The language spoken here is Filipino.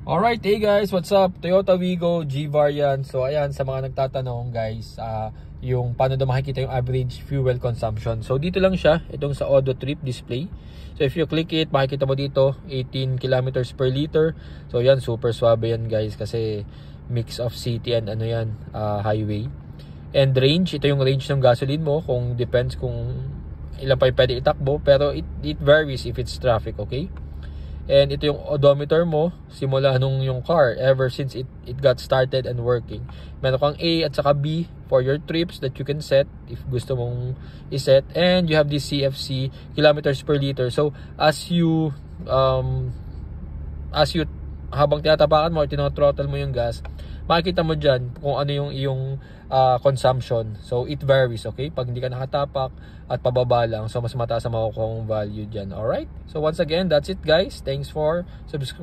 Alright, hey guys, what's up? Toyota Wigo G-Variant. So ayan, sa mga nagtatanong guys, yung paano daw makikita yung average fuel consumption. So dito lang siya, itong sa auto trip display. So if you click it, makikita mo dito 18 kilometers per liter. So yan, super swabe yan guys kasi mix of city and ano yan, highway. And range, ito yung range ng gasoline mo, kung depends kung ilan pa yung pwede itakbo, pero it varies if it's traffic, okay? And ito yung odometer mo simula nung yung car ever since it got started and working. Meron kang A at saka B for your trips that you can set if gusto mong iset. And you have this CFC, kilometers per liter. So as you habang tinatapakan mo or tinothrottle mo yung gas, makikita mo dyan kung ano yung iyong consumption. So it varies, okay? Pag hindi ka nakatapak at pababa lang, so mas mataas ang makukuha mong value dyan. Alright? So once again, that's it guys. Thanks for subscribing.